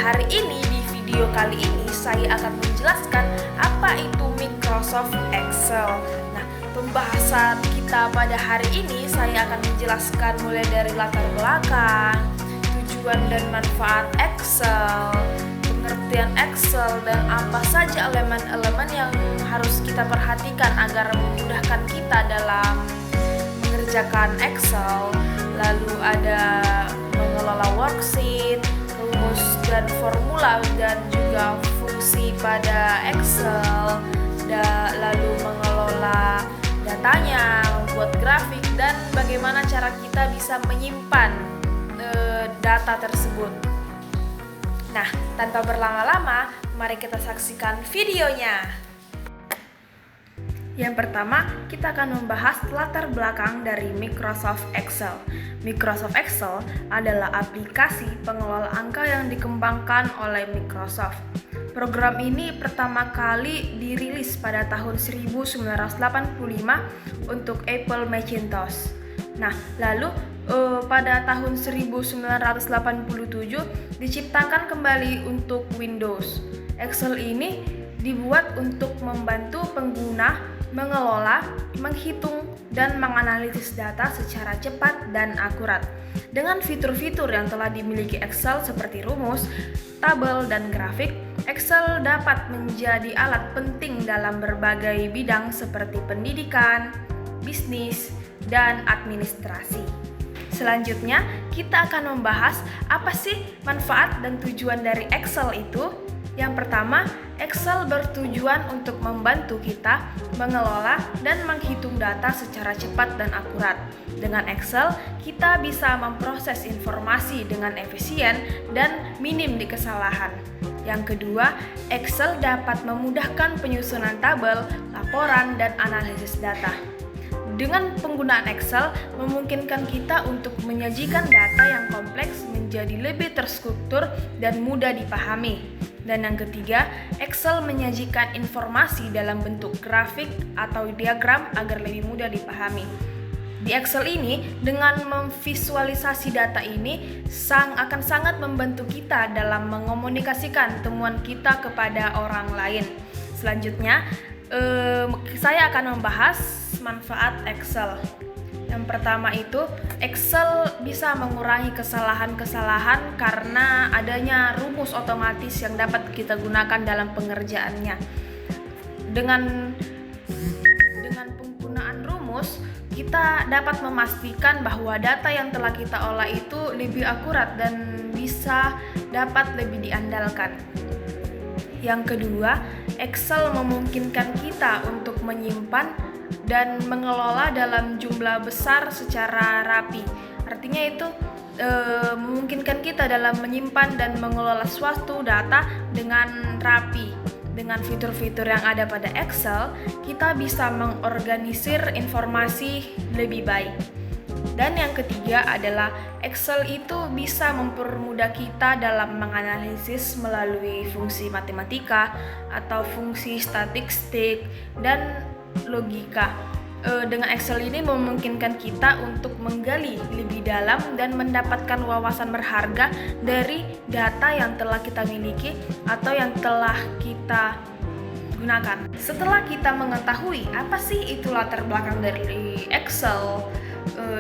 hari ini, di video kali ini, saya akan menjelaskan apa itu Microsoft Excel. Nah, pembahasan kita pada hari ini, saya akan menjelaskan mulai dari latar belakang, tujuan dan manfaat Excel, pengertian Excel, dan apa saja elemen-elemen yang harus kita perhatikan agar memudahkan kita dalam mengerjakan Excel. Lalu ada mengelola worksheet, rumus dan formula, dan juga fungsi pada Excel, lalu mengelola datanya, membuat grafik, dan bagaimana cara kita bisa menyimpan data tersebut. Nah, tanpa berlama-lama, mari kita saksikan videonya. Yang pertama, kita akan membahas latar belakang dari Microsoft Excel. Microsoft Excel adalah aplikasi pengelola angka yang dikembangkan oleh Microsoft. Program ini pertama kali dirilis pada tahun 1985 untuk Apple Macintosh. Nah, lalu pada tahun 1987 diciptakan kembali untuk Windows. Excel ini dibuat untuk membantu pengguna mengelola, menghitung, dan menganalisis data secara cepat dan akurat. Dengan fitur-fitur yang telah dimiliki Excel seperti rumus, tabel, dan grafik, Excel dapat menjadi alat penting dalam berbagai bidang seperti pendidikan, bisnis, dan administrasi. Selanjutnya, kita akan membahas apa sih manfaat dan tujuan dari Excel itu. Yang pertama, Excel bertujuan untuk membantu kita mengelola dan menghitung data secara cepat dan akurat. Dengan Excel, kita bisa memproses informasi dengan efisien dan minim di kesalahan. Yang kedua, Excel dapat memudahkan penyusunan tabel, laporan, dan analisis data. Dengan penggunaan Excel memungkinkan kita untuk menyajikan data yang kompleks menjadi lebih terstruktur dan mudah dipahami. Dan yang ketiga, Excel menyajikan informasi dalam bentuk grafik atau diagram agar lebih mudah dipahami. Di Excel ini, dengan memvisualisasi data ini akan sangat membantu kita dalam mengomunikasikan temuan kita kepada orang lain. Selanjutnya, saya akan membahas manfaat Excel. Yang pertama itu, Excel bisa mengurangi kesalahan-kesalahan karena adanya rumus otomatis yang dapat kita gunakan dalam pengerjaannya. Dengan penggunaan rumus, kita dapat memastikan bahwa data yang telah kita olah itu lebih akurat dan bisa dapat lebih diandalkan. Yang kedua, Excel memungkinkan kita untuk menyimpan dan mengelola dalam jumlah besar secara rapi. Artinya itu memungkinkan kita dalam menyimpan dan mengelola suatu data dengan rapi. Dengan fitur-fitur yang ada pada Excel, kita bisa mengorganisir informasi lebih baik. Dan yang ketiga adalah Excel itu bisa mempermudah kita dalam menganalisis melalui fungsi matematika atau fungsi statistik dan logika. Dengan Excel ini memungkinkan kita untuk menggali lebih dalam dan mendapatkan wawasan berharga dari data yang telah kita miliki atau yang telah kita gunakan. Setelah kita mengetahui apa sih itu latar belakang dari Excel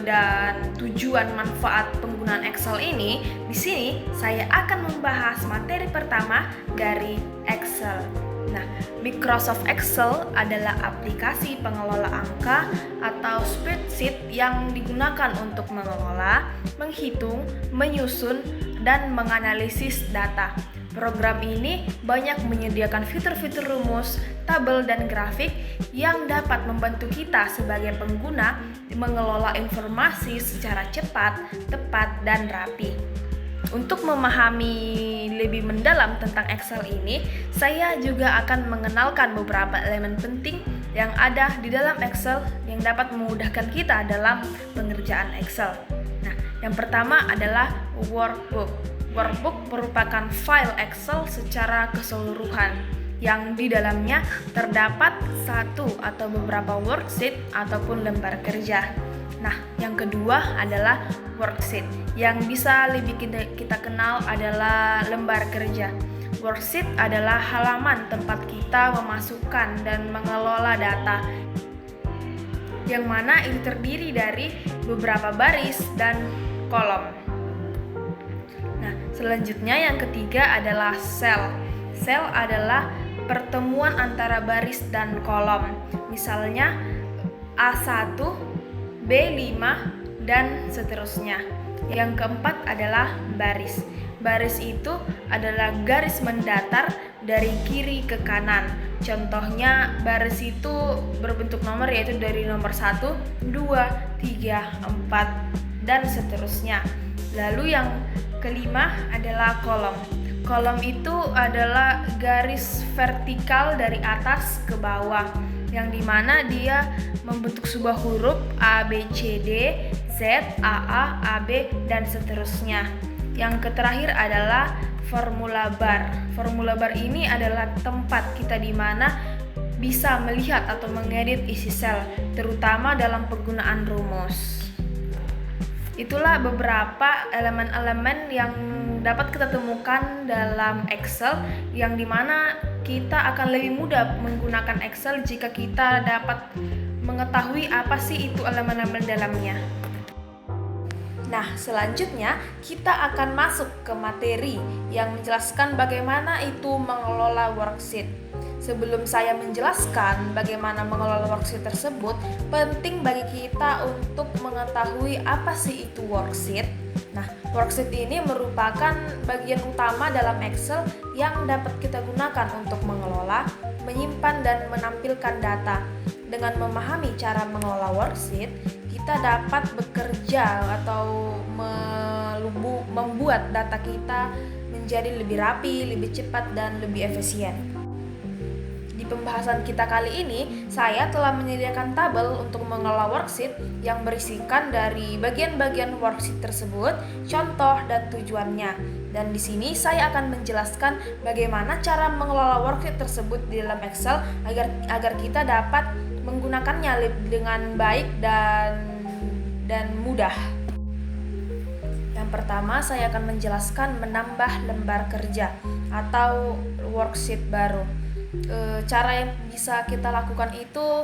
dan tujuan manfaat penggunaan Excel ini, di sini saya akan membahas materi pertama dari Excel. Nah, Microsoft Excel adalah aplikasi pengelola angka atau spreadsheet yang digunakan untuk mengelola, menghitung, menyusun, dan menganalisis data. Program ini banyak menyediakan fitur-fitur rumus, tabel, dan grafik yang dapat membantu kita sebagai pengguna mengelola informasi secara cepat, tepat, dan rapi. Untuk memahami lebih mendalam tentang Excel ini, saya juga akan mengenalkan beberapa elemen penting yang ada di dalam Excel yang dapat memudahkan kita dalam pengerjaan Excel. Nah, yang pertama adalah workbook. Workbook merupakan file Excel secara keseluruhan yang di dalamnya terdapat satu atau beberapa worksheet ataupun lembar kerja. Nah, yang kedua adalah worksheet. Yang bisa lebih kita kenal adalah lembar kerja. Worksheet adalah halaman tempat kita memasukkan dan mengelola data, yang mana ini terdiri dari beberapa baris dan kolom. Nah, selanjutnya yang ketiga adalah sel. Sel adalah pertemuan antara baris dan kolom. Misalnya A1, B5, dan seterusnya. Yang keempat adalah baris. Baris itu adalah garis mendatar dari kiri ke kanan. Contohnya baris itu berbentuk nomor, yaitu dari nomor 1, 2, 3, 4, dan seterusnya. Lalu yang kelima adalah kolom. Kolom itu adalah garis vertikal dari atas ke bawah, yang dimana dia membentuk sebuah huruf A, B, C, D, Z, AA, AB, dan seterusnya. Yang terakhir adalah formula bar. Formula bar ini adalah tempat kita di mana bisa melihat atau mengedit isi sel, terutama dalam penggunaan rumus. Itulah beberapa elemen-elemen yang dapat kita temukan dalam Excel, yang dimana kita akan lebih mudah menggunakan Excel jika kita dapat mengetahui apa sih itu elemen-elemen dalamnya. Nah, selanjutnya kita akan masuk ke materi yang menjelaskan bagaimana itu mengelola worksheet. Sebelum saya menjelaskan bagaimana mengelola worksheet tersebut, penting bagi kita untuk mengetahui apa sih itu worksheet. Nah, worksheet ini merupakan bagian utama dalam Excel yang dapat kita gunakan untuk mengelola, menyimpan, dan menampilkan data. Dengan memahami cara mengelola worksheet, kita dapat bekerja atau membuat data kita menjadi lebih rapi, lebih cepat, dan lebih efisien. Di pembahasan kita kali ini, saya telah menyediakan tabel untuk mengelola worksheet yang berisikan dari bagian-bagian worksheet tersebut, contoh dan tujuannya. Dan di sini saya akan menjelaskan bagaimana cara mengelola worksheet tersebut di dalam Excel agar kita dapat menggunakannya dengan baik dan mudah. Yang pertama, saya akan menjelaskan menambah lembar kerja atau worksheet baru. Cara yang bisa kita lakukan itu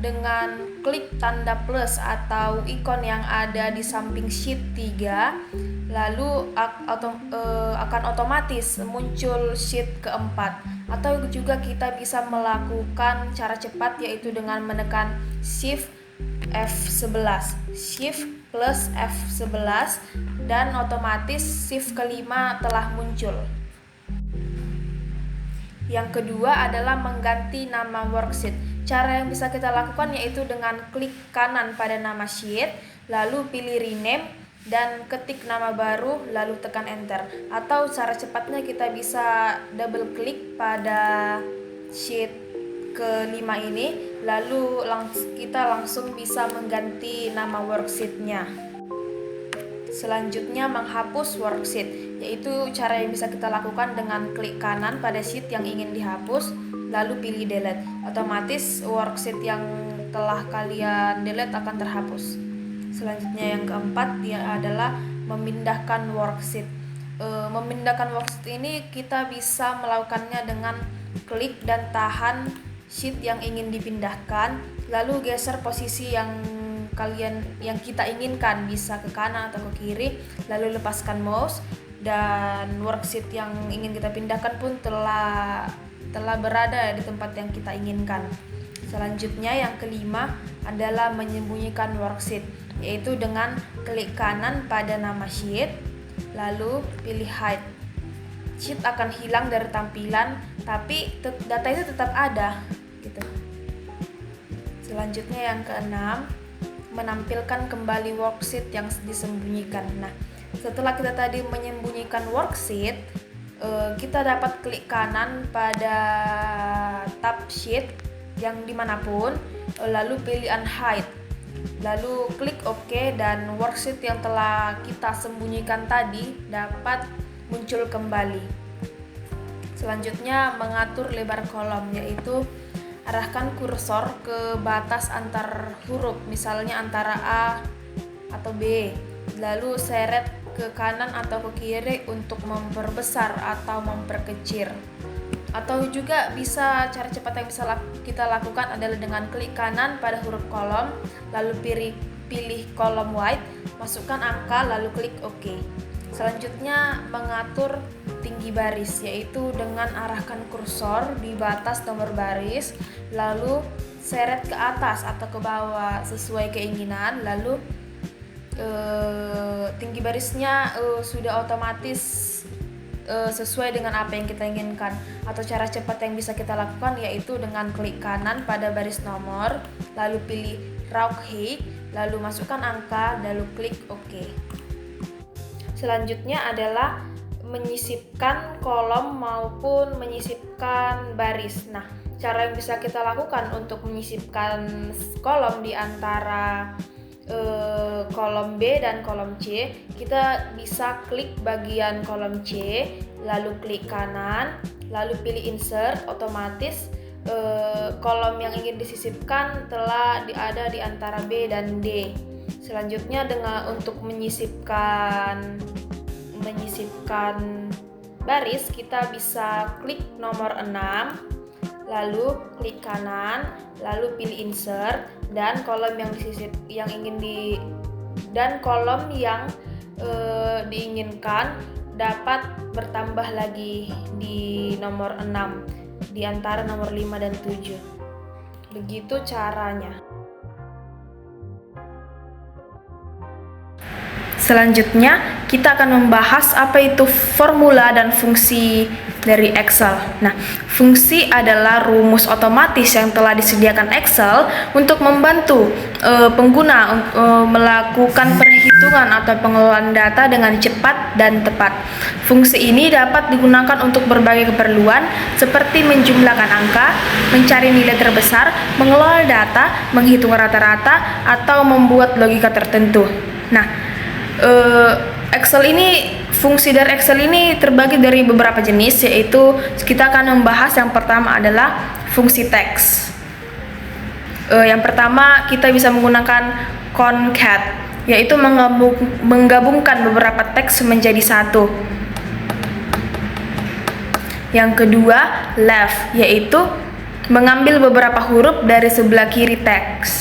dengan klik tanda plus atau ikon yang ada di samping sheet 3, lalu akan otomatis muncul sheet keempat. Atau juga kita bisa melakukan cara cepat, yaitu dengan menekan Shift F11, Shift plus F11, dan otomatis Shift kelima telah muncul. Yang kedua adalah mengganti nama worksheet. Cara yang bisa kita lakukan yaitu dengan klik kanan pada nama sheet, lalu pilih rename dan ketik nama baru, lalu tekan enter. Atau cara cepatnya kita bisa double klik pada sheet kelima ini, lalu kita langsung bisa mengganti nama worksheetnya. Selanjutnya menghapus worksheet, yaitu cara yang bisa kita lakukan dengan klik kanan pada sheet yang ingin dihapus, lalu pilih delete. Otomatis worksheet yang telah kalian delete akan terhapus. Selanjutnya yang keempat dia adalah memindahkan worksheet. Memindahkan worksheet ini kita bisa melakukannya dengan klik dan tahan sheet yang ingin dipindahkan, lalu geser posisi yang kita inginkan, bisa ke kanan atau ke kiri, lalu lepaskan mouse dan worksheet yang ingin kita pindahkan pun telah berada di tempat yang kita inginkan. Selanjutnya yang kelima adalah menyembunyikan worksheet, yaitu dengan klik kanan pada nama sheet, lalu pilih hide. Sheet akan hilang dari tampilan, tapi data itu tetap ada gitu. Selanjutnya yang keenam, menampilkan kembali worksheet yang disembunyikan. Nah, setelah kita tadi menyembunyikan worksheet, kita dapat klik kanan pada tab sheet yang dimanapun, lalu pilih unhide, lalu klik OK, dan worksheet yang telah kita sembunyikan tadi dapat muncul kembali. Selanjutnya mengatur lebar kolom, yaitu arahkan kursor ke batas antar huruf, misalnya antara A atau B, lalu seret ke kanan atau ke kiri untuk memperbesar atau memperkecil. Atau juga cara cepat yang bisa kita lakukan adalah dengan klik kanan pada huruf kolom, lalu pilih kolom white, masukkan angka, lalu klik OK. Selanjutnya mengatur tinggi baris, yaitu dengan arahkan kursor di batas nomor baris, lalu seret ke atas atau ke bawah sesuai keinginan, lalu tinggi barisnya sudah otomatis sesuai dengan apa yang kita inginkan. Atau cara cepat yang bisa kita lakukan yaitu dengan klik kanan pada baris nomor, lalu pilih Rauk Height, lalu masukkan angka, lalu klik OK. Selanjutnya adalah menyisipkan kolom maupun menyisipkan baris. Nah, cara yang bisa kita lakukan untuk menyisipkan kolom di antara kolom B dan kolom C, kita bisa klik bagian kolom C, lalu klik kanan, lalu pilih insert, otomatis kolom yang ingin disisipkan telah ada di antara B dan D. Selanjutnya untuk menyisipkan baris, kita bisa klik nomor 6, lalu klik kanan, lalu pilih insert, dan kolom yang diinginkan dapat bertambah lagi di nomor 6 di antara nomor 5 dan 7. Begitu caranya. Selanjutnya, kita akan membahas apa itu formula dan fungsi dari Excel. Nah, fungsi adalah rumus otomatis yang telah disediakan Excel untuk membantu pengguna melakukan perhitungan atau pengelolaan data dengan cepat dan tepat. Fungsi ini dapat digunakan untuk berbagai keperluan seperti menjumlahkan angka, mencari nilai terbesar, mengelola data, menghitung rata-rata, atau membuat logika tertentu. Nah, fungsi dari Excel ini terbagi dari beberapa jenis, yaitu kita akan membahas yang pertama adalah fungsi teks. Yang pertama kita bisa menggunakan concat, yaitu menggabungkan beberapa teks menjadi satu. Yang kedua left, yaitu mengambil beberapa huruf dari sebelah kiri teks.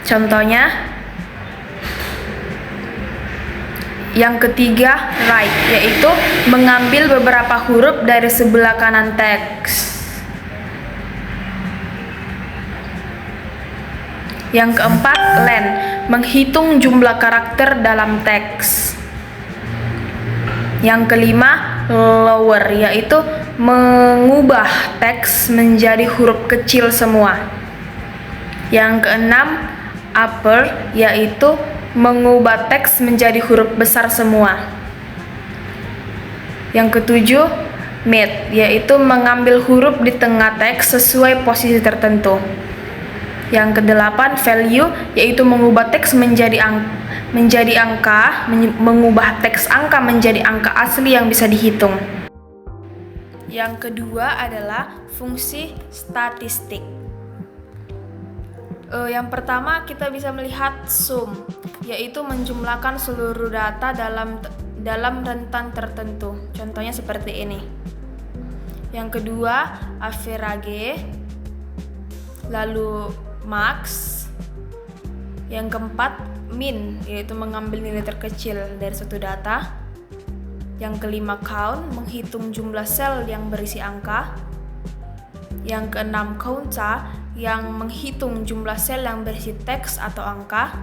Contohnya. Yang ketiga right, yaitu mengambil beberapa huruf dari sebelah kanan teks. Yang keempat len, menghitung jumlah karakter dalam teks. Yang kelima lower, yaitu mengubah teks menjadi huruf kecil semua. Yang keenam upper, yaitu mengubah teks menjadi huruf besar semua. Yang ketujuh mid, yaitu mengambil huruf di tengah teks sesuai posisi tertentu. Yang kedelapan value, yaitu mengubah teks menjadi angka, mengubah teks angka menjadi angka asli yang bisa dihitung. Yang kedua adalah fungsi statistik. Yang pertama kita bisa melihat sum, yaitu menjumlahkan seluruh data dalam rentang tertentu. Contohnya seperti ini. Yang kedua average, lalu max. Yang keempat min, yaitu mengambil nilai terkecil dari suatu data. Yang kelima count, menghitung jumlah sel yang berisi angka. Yang keenam counter, yang menghitung jumlah sel yang berisi teks atau angka.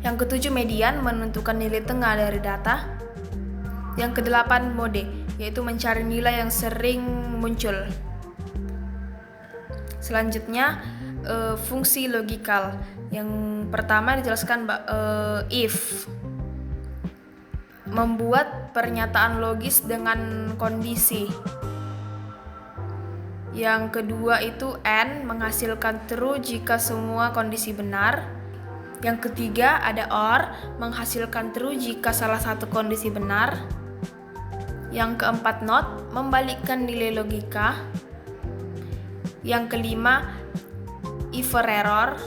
Yang ketujuh median, menentukan nilai tengah dari data. Yang kedelapan mode, yaitu mencari nilai yang sering muncul. Selanjutnya fungsi logikal. Yang pertama dijelaskan if, membuat pernyataan logis dengan kondisi. Yang kedua itu and, menghasilkan true jika semua kondisi benar. Yang ketiga ada or, menghasilkan true jika salah satu kondisi benar. Yang keempat not, membalikkan nilai logika. Yang kelima, if-error,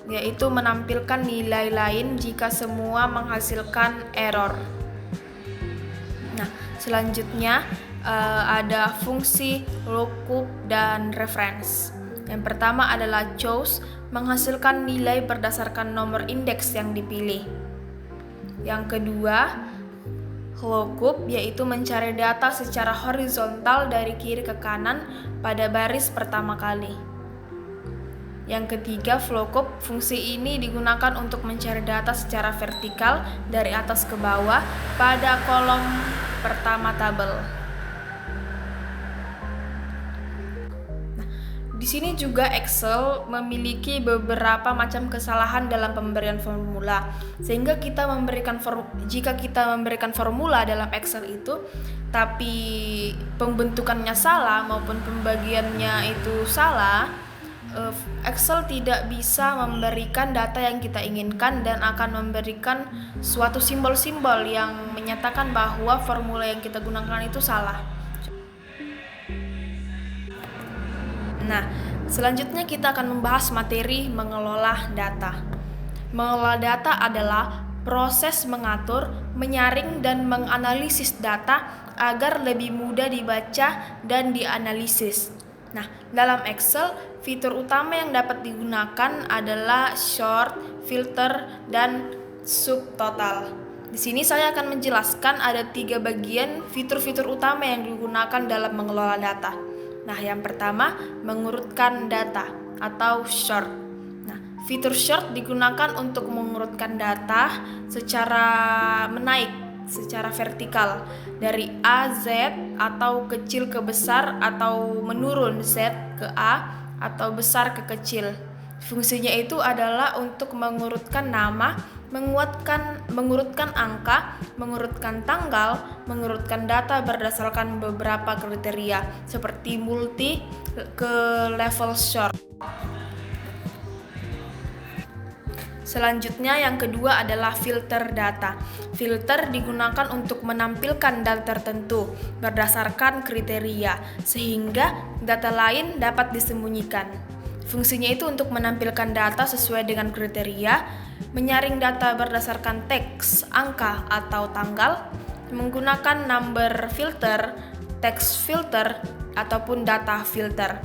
yaitu menampilkan nilai lain jika semua menghasilkan error. Nah, selanjutnya ada fungsi lookup dan reference. Yang pertama adalah choose, menghasilkan nilai berdasarkan nomor indeks yang dipilih. Yang kedua, lookup, yaitu mencari data secara horizontal dari kiri ke kanan pada baris pertama kali. Yang ketiga, lookup, fungsi ini digunakan untuk mencari data secara vertikal dari atas ke bawah pada kolom pertama tabel. Di sini juga Excel memiliki beberapa macam kesalahan dalam pemberian formula, sehingga jika kita memberikan formula dalam Excel itu, tapi pembentukannya salah maupun pembagiannya itu salah, Excel tidak bisa memberikan data yang kita inginkan dan akan memberikan suatu simbol-simbol yang menyatakan bahwa formula yang kita gunakan itu salah. Nah, selanjutnya kita akan membahas materi mengelola data. Mengelola data adalah proses mengatur, menyaring, dan menganalisis data agar lebih mudah dibaca dan dianalisis. Nah, dalam Excel, fitur utama yang dapat digunakan adalah sort, filter, dan subtotal. Di sini saya akan menjelaskan ada 3 bagian fitur-fitur utama yang digunakan dalam mengelola data. Nah, yang pertama, mengurutkan data atau sort. Nah, fitur sort digunakan untuk mengurutkan data secara menaik, secara vertikal, dari A, Z, atau kecil ke besar, atau menurun Z ke A, atau besar ke kecil. Fungsinya itu adalah untuk mengurutkan nama, mengurutkan angka, mengurutkan tanggal, mengurutkan data berdasarkan beberapa kriteria seperti multi ke level sort. Selanjutnya yang kedua adalah filter data. Filter digunakan untuk menampilkan data tertentu berdasarkan kriteria sehingga data lain dapat disembunyikan. Fungsinya itu untuk menampilkan data sesuai dengan kriteria, menyaring data berdasarkan teks, angka, atau tanggal, menggunakan number filter, text filter, ataupun data filter.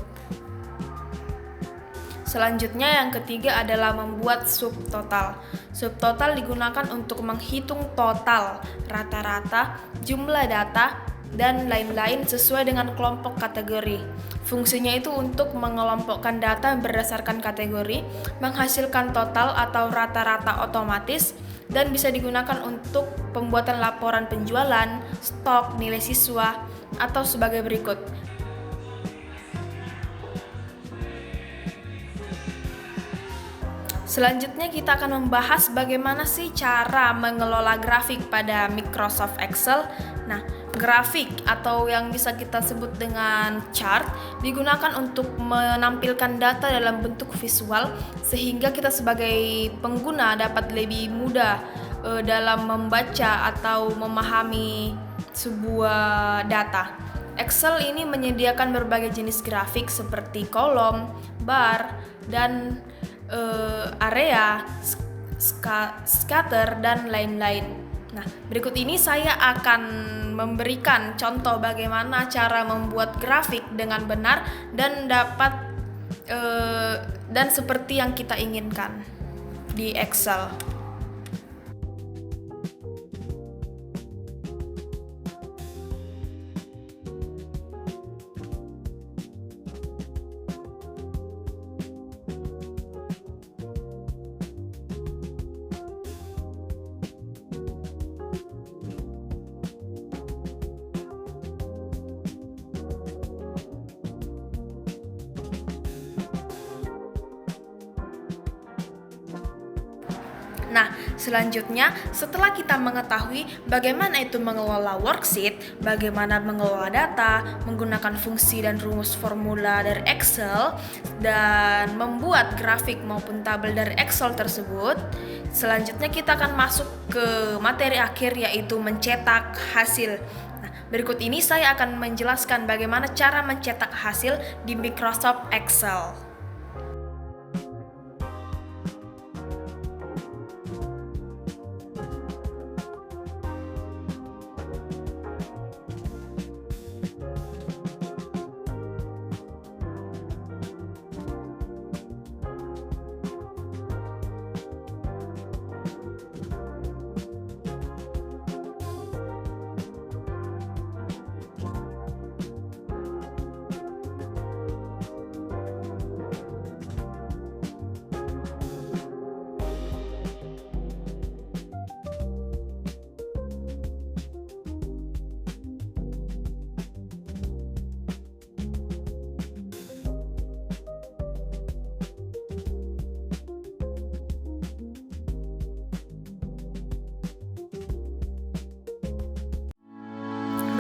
Selanjutnya yang ketiga adalah membuat subtotal. Subtotal digunakan untuk menghitung total, rata-rata, jumlah data, dan lain-lain sesuai dengan kelompok kategori. Fungsinya itu untuk mengelompokkan data berdasarkan kategori, menghasilkan total atau rata-rata otomatis, dan bisa digunakan untuk pembuatan laporan penjualan, stok, nilai siswa, atau sebagai berikut. Selanjutnya kita akan membahas bagaimana sih cara mengelola grafik pada Microsoft Excel. Nah, grafik atau yang bisa kita sebut dengan chart digunakan untuk menampilkan data dalam bentuk visual sehingga kita sebagai pengguna dapat lebih mudah dalam membaca atau memahami sebuah data. Excel ini menyediakan berbagai jenis grafik seperti kolom, bar, dan area, scatter, dan lain-lain. Nah, berikut ini saya akan memberikan contoh bagaimana cara membuat grafik dengan benar dan dan seperti yang kita inginkan di Excel. Nah, selanjutnya setelah kita mengetahui bagaimana itu mengelola worksheet, bagaimana mengelola data, menggunakan fungsi dan rumus formula dari Excel, dan membuat grafik maupun tabel dari Excel tersebut, selanjutnya kita akan masuk ke materi akhir yaitu mencetak hasil. Nah, Berikut ini saya akan menjelaskan bagaimana cara mencetak hasil di Microsoft Excel.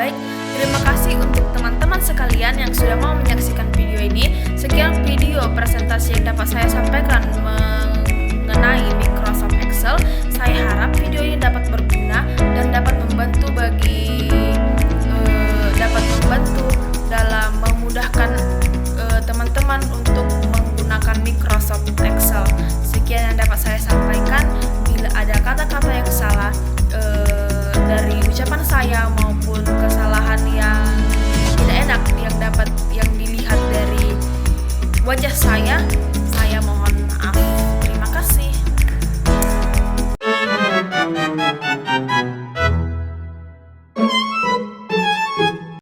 Baik, terima kasih untuk teman-teman sekalian yang sudah mau menyaksikan video ini. Sekian video presentasi yang dapat saya sampaikan mengenai Microsoft Excel. Saya harap video ini dapat berguna dan dapat membantu dalam memudahkan teman-teman untuk menggunakan Microsoft Excel. Sekian yang dapat saya sampaikan. Bila ada kata-kata yang salah dari ucapan saya maupun kesalahan yang tidak enak yang